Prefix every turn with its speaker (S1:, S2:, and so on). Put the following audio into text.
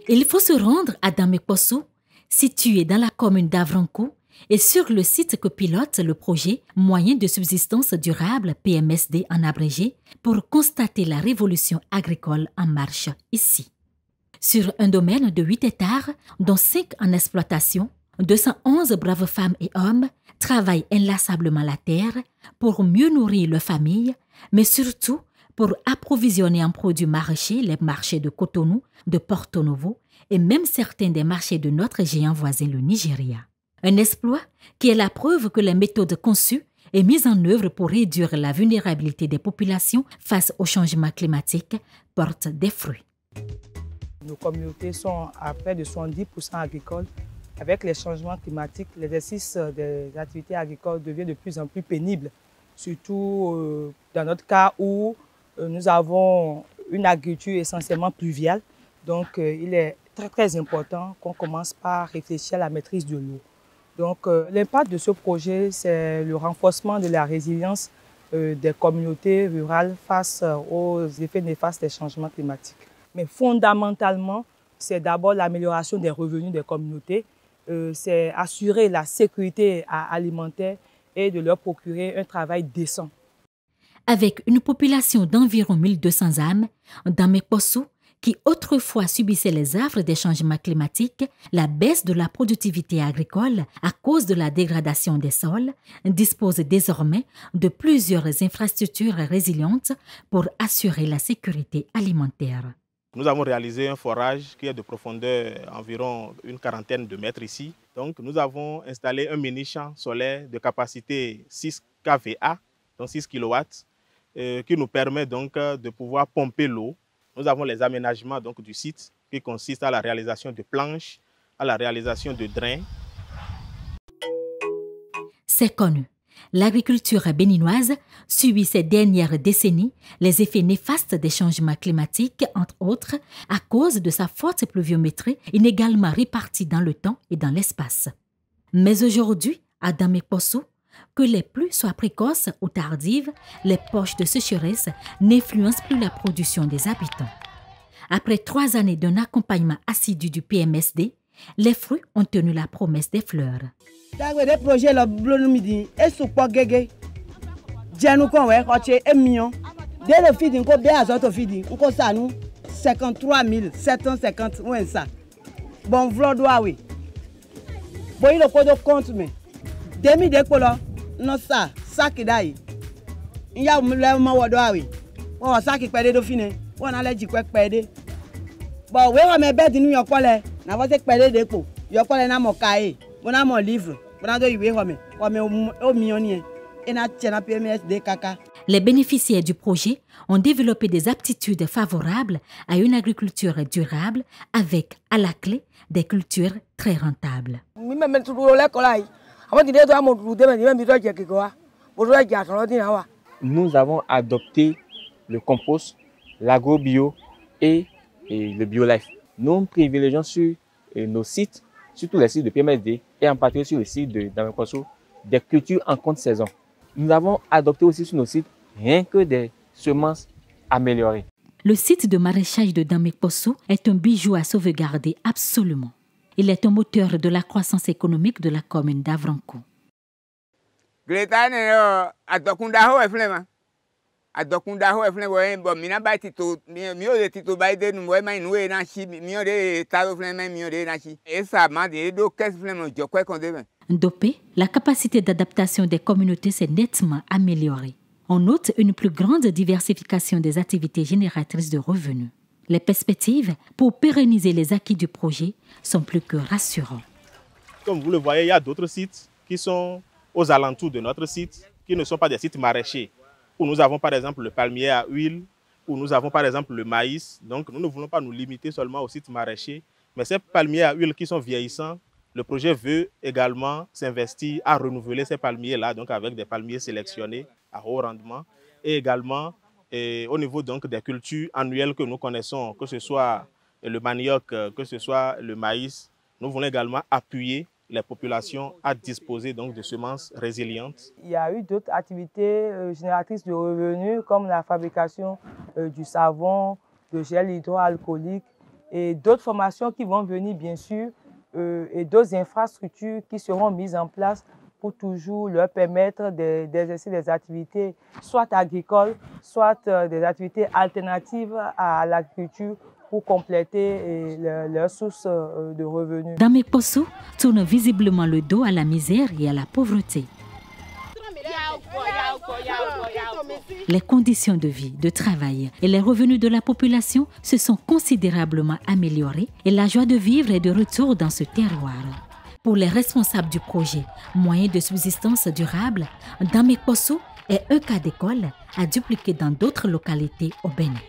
S1: Il faut se rendre à Dameposso, situé dans la commune d'Avranco, et sur le site que pilote le projet Moyen de subsistance durable PMSD en abrégé pour constater la révolution agricole en marche ici. Sur un domaine de 8 hectares, dont 5 en exploitation, 211 braves femmes et hommes travaillent inlassablement la terre pour mieux nourrir leurs familles, mais surtout pour approvisionner en produits maraîchers les marchés de Cotonou, de Porto Novo et même certains des marchés de notre géant voisin le Nigeria. Un exploit qui est la preuve que les méthodes conçues et mises en œuvre pour réduire la vulnérabilité des populations face au changement climatique portent des fruits.
S2: Nos communautés sont à près de 70% agricoles. Avec les changements climatiques, l'exercice des activités agricoles devient de plus en plus pénible, surtout dans notre cas où nous avons une agriculture essentiellement pluviale. Donc, il est très important qu'on commence par réfléchir à la maîtrise de l'eau. Donc, l'impact de ce projet, c'est le renforcement de la résilience des communautés rurales face aux effets néfastes des changements climatiques. Mais fondamentalement, c'est d'abord l'amélioration des revenus des communautés, c'est assurer la sécurité alimentaire et de leur procurer un travail décent.
S1: Avec une population d'environ 1200 âmes, Dameposso, qui autrefois subissait les affres des changements climatiques, la baisse de la productivité agricole à cause de la dégradation des sols, dispose désormais de plusieurs infrastructures résilientes pour assurer la sécurité alimentaire.
S3: Nous avons réalisé un forage qui est de profondeur environ une quarantaine de mètres ici. Donc nous avons installé un mini-champ solaire de capacité 6 kVA, donc 6 kW, qui nous permet donc de pouvoir pomper l'eau. Nous avons les aménagements donc, du site qui consistent à la réalisation de planches, à la réalisation de drains.
S1: C'est connu. L'agriculture béninoise subit ces dernières décennies les effets néfastes des changements climatiques, entre autres, à cause de sa forte pluviométrie inégalement répartie dans le temps et dans l'espace. Mais aujourd'hui, à Dameposso, que les pluies soient précoces ou tardives, les poches de sécheresse n'influencent plus la production des habitants. Après 3 années d'un accompagnement assidu du PMSD, les fruits ont tenu la promesse des fleurs.
S4: Des projets là, blonumidi, et support gégé. Dianou kon ouais, coché un million. Dès le feeding, qu'on bien azote feeding, on qu'on ça nous 53 750 ou ça. Bon vlog doit oui. Bon il le code compte mais. Demi de quoi là, non ça qui d'aille. Il y a le mot doit oui. On ça qui perdait de fine. On a les quoi perdre. Bon ouais on met bête nous y quoi na va se perdre de quoi. Y quoi na mon cahier. On a mon livre.
S1: Les bénéficiaires du projet ont développé des aptitudes favorables à une agriculture durable avec, à la clé, des cultures très rentables.
S5: Nous avons adopté le compost, l'agro-bio et le bio-life. Nous privilégions sur nos sites, surtout les sites de PMSD et en particulier sur le site de Dameposso, des cultures en contre-saison. Nous avons adopté aussi sur nos sites rien que des semences améliorées.
S1: Le site de maraîchage de Dameposso est un bijou à sauvegarder absolument. Il est un moteur de la croissance économique de la commune d'Avranco. Dopé, la capacité d'adaptation des communautés s'est nettement améliorée. On note une plus grande diversification des activités génératrices de revenus. Les perspectives pour pérenniser les acquis du projet sont plus que rassurantes.
S3: Comme vous le voyez, il y a d'autres sites qui sont aux alentours de notre site, qui ne sont pas des sites maraîchers, où nous avons par exemple le palmier à huile, où nous avons par exemple le maïs. Donc nous ne voulons pas nous limiter seulement aux sites maraîchers, mais ces palmiers à huile qui sont vieillissants, le projet veut également s'investir à renouveler ces palmiers-là, donc avec des palmiers sélectionnés à haut rendement, et également au niveau donc des cultures annuelles que nous connaissons, que ce soit le manioc, que ce soit le maïs. Nous voulons également appuyer les populations à disposer donc de semences résilientes.
S2: Il y a eu d'autres activités génératrices de revenus comme la fabrication du savon, de gel hydroalcoolique et d'autres formations qui vont venir bien sûr et d'autres infrastructures qui seront mises en place pour toujours leur permettre d'exercer des activités soit agricoles, soit des activités alternatives à l'agriculture pour compléter leur source de revenus.
S1: Dame Posso tourne visiblement le dos à la misère et à la pauvreté. Les conditions de vie, de travail et les revenus de la population se sont considérablement améliorés et la joie de vivre est de retour dans ce terroir. Pour les responsables du projet Moyens de subsistance durable, Dame Posso est un cas d'école à dupliquer dans d'autres localités au Bénin.